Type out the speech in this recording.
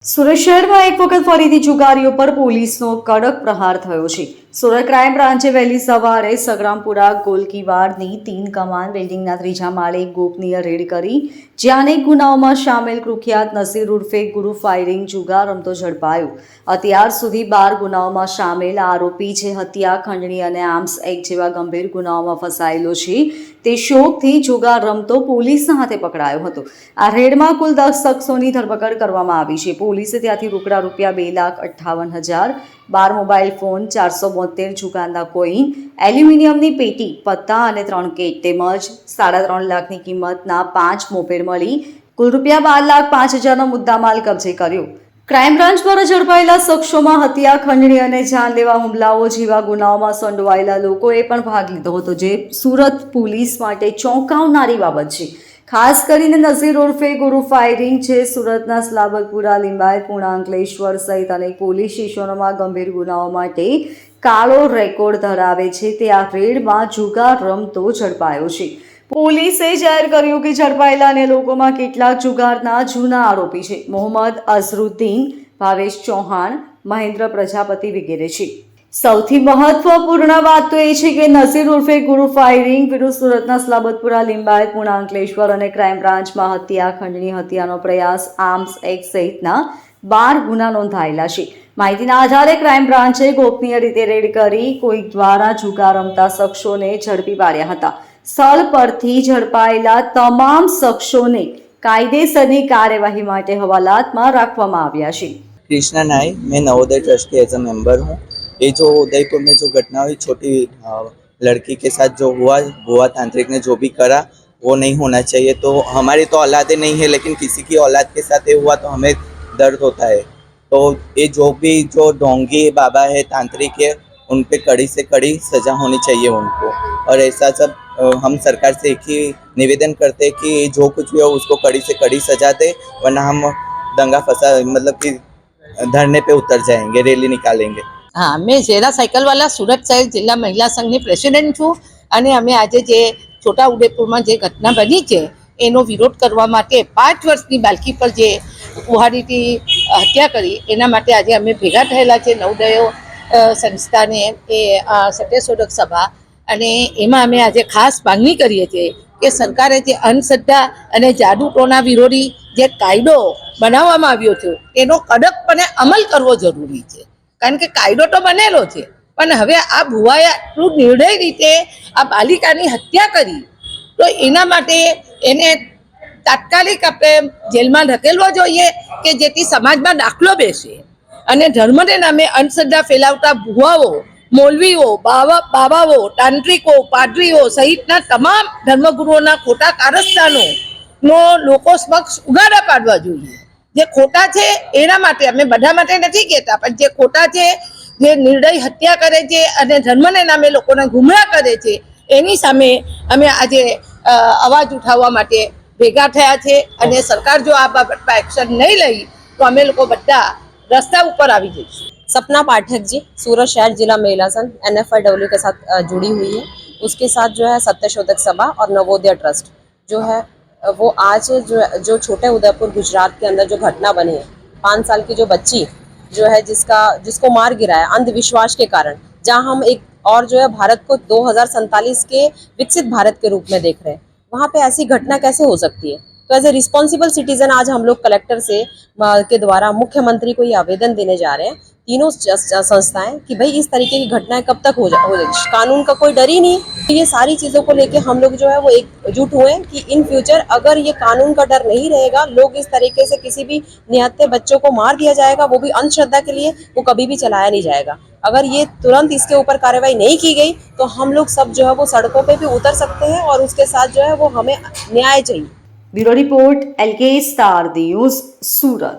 સુરત શહેરમાં એક વખત ફરીથી જુગારીઓ પર પોલીસનો કડક પ્રહાર થયો છે. સુરત ક્રાઇમ બ્રાન્ચે વહેલી સવારે સગ્રામપુરા ગોલકીવાડની 3 કમાન બિલ્ડિંગના 3જા માળે ગોપનીય રેડ કરી જ્યાં અનેક ગુનાઓમાં સામેલ કુખ્યાત નસીર ઉર્ફે ગુરુ ફાયરિંગ જુગાર રમતો ઝડપાયો. અત્યાર સુધી 12 ગુનાઓમાં સામેલ આરોપી જે હત્યા, ખંડણી અને આર્મ્સ એક્ટ જેવા ગંભીર ગુનાઓમાં ફસાયેલો છે તે શોખથી જુગાર રમતો પોલીસના હાથે પકડાયો હતો. આ રેડમાં કુલ 10 શખ્સોની ધરપકડ કરવામાં આવી છે. પોલીસે ત્યાંથી રોકડા રૂપિયા 2,58,000, 12 મોબાઈલ ફોન, 472 જુગારના કોઈન, એલ્યુમિનિયમની પેટી, પત્તા અને 3 કેટ તેમજ 3.5 લાખની કિંમતના 5 મોપેડ મળી કુલ રૂપિયા 12,05,000નો મુદ્દામાલ કબજે કર્યો. ક્રાઇમ બ્રાન્ચ દ્વારા ઝડપાયેલા શખ્સોમાં હત્યા, ખંડણી અને જાનલેવા હુમલાઓ જેવા ગુનાઓમાં સંડોવાયેલા લોકોએ પણ ભાગ લીધો હતો, જે સુરત પોલીસ માટે ચોંકાવનારી બાબત છે. ખાસ કરીને નસીર ઉર્ફે ગુરુ ફાયરિંગ જે સુરતના સ્લાબતપુરા, લિંબાયત, પુણા, અંકલેશ્વર સહિત અનેક પોલીસ સ્ટેશનોમાં ગંભીર ગુનાઓ માટે કાળો રેકોર્ડ ધરાવે છે તે આ રેડમાં જુગાર રમતો ઝડપાયો છે. પોલીસે જાહેર કર્યું કે ઝડપાયેલા અન્ય લોકોમાં કેટલાક જુગારના જૂના આરોપી છે. મોહમ્મદ અઝરુદ્દીન, ભાવેશ ચૌહાણ, મહેન્દ્ર પ્રજાપતિ વગેરે છે. સૌથી મહત્વપૂર્ણ વાત તો એ છે કે નસીર ઉર્ફે ગુરુ ફાયરિંગ વિરુદ્ધ સુરતના સ્લાબતપુરા, લિંબાયત, પુણા, અંકલેશ્વર અને ક્રાઇમ બ્રાન્ચમાં હત્યા, ખંડણી, હત્યાનો પ્રયાસ, આર્મ્સ એક્ટ સહિતના 12 ગુના નોંધાયેલા છે. માહિતીના આધારે ક્રાઇમ બ્રાન્ચે ગોપનીય રીતે રેડ કરી કોઈક દ્વારા જુગાર રમતા શખ્સોને ઝડપી પાડ્યા હતા. સ્થળ પરથી ઝડપાયેલા તમામ શખ્સોને કાયદેસરની કાર્યવાહી માટે હવાલાતમાં રાખવામાં આવ્યા છે. कृष्णा नाई, मैं नवोदय ट्रस्ट के एज अ मेंबर हूँ। ये जो उदयपुर में जो घटना हुई, छोटी लड़की के साथ जो हुआ, भुआ तांत्रिक ने जो भी करा वो नहीं होना चाहिए. तो हमारी तो औलादे नहीं है, लेकिन किसी की औलाद के साथ ये हुआ तो हमें दर्द होता है. तो ये जो भी जो ढोंगी बाबा है, तांत्रिक है, उन पे कड़ी से कड़ी सजा होनी चाहिए उनको. और ऐसा सब हम सरकार से एक ही निवेदन करते हैं कि जो कुछ भी हो उसको कड़ी से कड़ी सजा दे, वरना हम दंगा फसा मतलब कि धरने पे उतर जाएंगे, रैली निकालेंगे. हाँ, मैं जेरा साइकिलवाला सूरत शहर जिला महिला संघની પ્રેસિડેન્ટ છું અને અમે આજે જે છોટા ઉદેપુરમાં જે ઘટના બની છે એનો વિરોધ કરવા માટે 5 વર્ષની બાળકી પર જે કુહાડીથી હત્યા કરી એના માટે આજે અમે ભેગા થયેલા છે નવોદય સંસ્થાને એ સત્યશોધક સભા. અને એમાં અમે આજે ખાસ માંગણી કરીએ છીએ કે સરકારે જે અંધશ્રદ્ધા અને જાદુટોના વિરોધી જે કાયદો બનાવવામાં આવ્યો છે એનો કડકપણે અમલ કરવો જરૂરી છે. કારણ કે કાયદો તો બનેલો છે, પણ હવે આ ભુવાએ આટલું નિર્દય રીતે આ બાલિકાની હત્યા કરી તો એના માટે એને તાત્કાલિક આપણે જેલમાં ધકેલવો જોઈએ કે જેથી સમાજમાં દાખલો બેસે. અને ધર્મને નામે અંધશ્રદ્ધા ફેલાવતા ભુવાઓ, મૌલવીઓ, બાબાઓ, તાંત્રિકો, પાદરીઓ સહિતના તમામ ધર્મગુરુઓના ખોટા કારસ્તાનો લોકો સમક્ષ ઉગાડા પાડવા જોઈએ. જે ખોટા છે એના માટે, અમે બધા માટે નથી કહેતા, પણ જે ખોટા છે, જે નિર્દય હત્યા કરે છે અને ધર્મને નામે લોકોને ગુમરાહ કરે છે એની સામે અમે આજે અવાજ ઉઠાવવા માટે ભેગા થયા છે. અને સરકાર જો આ બાબતમાં એક્શન नहीं લઈ तो અમે લોકો બધા रास्ता ऊपर આવી જઈશું. सपना पाठक जी, सूरत शहर जिला महिला संघ NFIW के साथ जुड़ी हुई है. उसके साथ जो है सत्यशोधक सभा और नवोदय ट्रस्ट जो है वो आज जो छोटे उदयपुर गुजरात के अंदर जो घटना बनी है, 5 साल की जो बच्ची जो है जिसको मार गिराया अंधविश्वास के कारण, जहां हम एक और जो है भारत को 2047 के विकसित भारत के रूप में देख रहे हैं, वहां पे ऐसी घटना कैसे हो सकती है. तो एज ए रिस्पॉन्सिबल सिटीजन आज हम लोग कलेक्टर से के द्वारा मुख्यमंत्री को ये आवेदन देने जा रहे हैं, तीनों संस्थाएं, कि भाई इस तरीके की घटनाएं कब तक हो जाए. कानून का कोई डर ही नहीं. ये सारी चीज़ों को लेके हम लोग जो है वो एकजुट हुए कि इन फ्यूचर अगर ये कानून का डर नहीं रहेगा, लोग इस तरीके से किसी भी निहत्थे बच्चों को मार दिया जाएगा, वो भी अंधश्रद्धा के लिए, वो कभी भी चलाया नहीं जाएगा. अगर ये तुरंत इसके ऊपर कार्रवाई नहीं की गई तो हम लोग सब जो है वो सड़कों पे भी उतर सकते हैं और उसके साथ जो है वो हमें न्याय चाहिए. Bureau report LK star news, सूरत.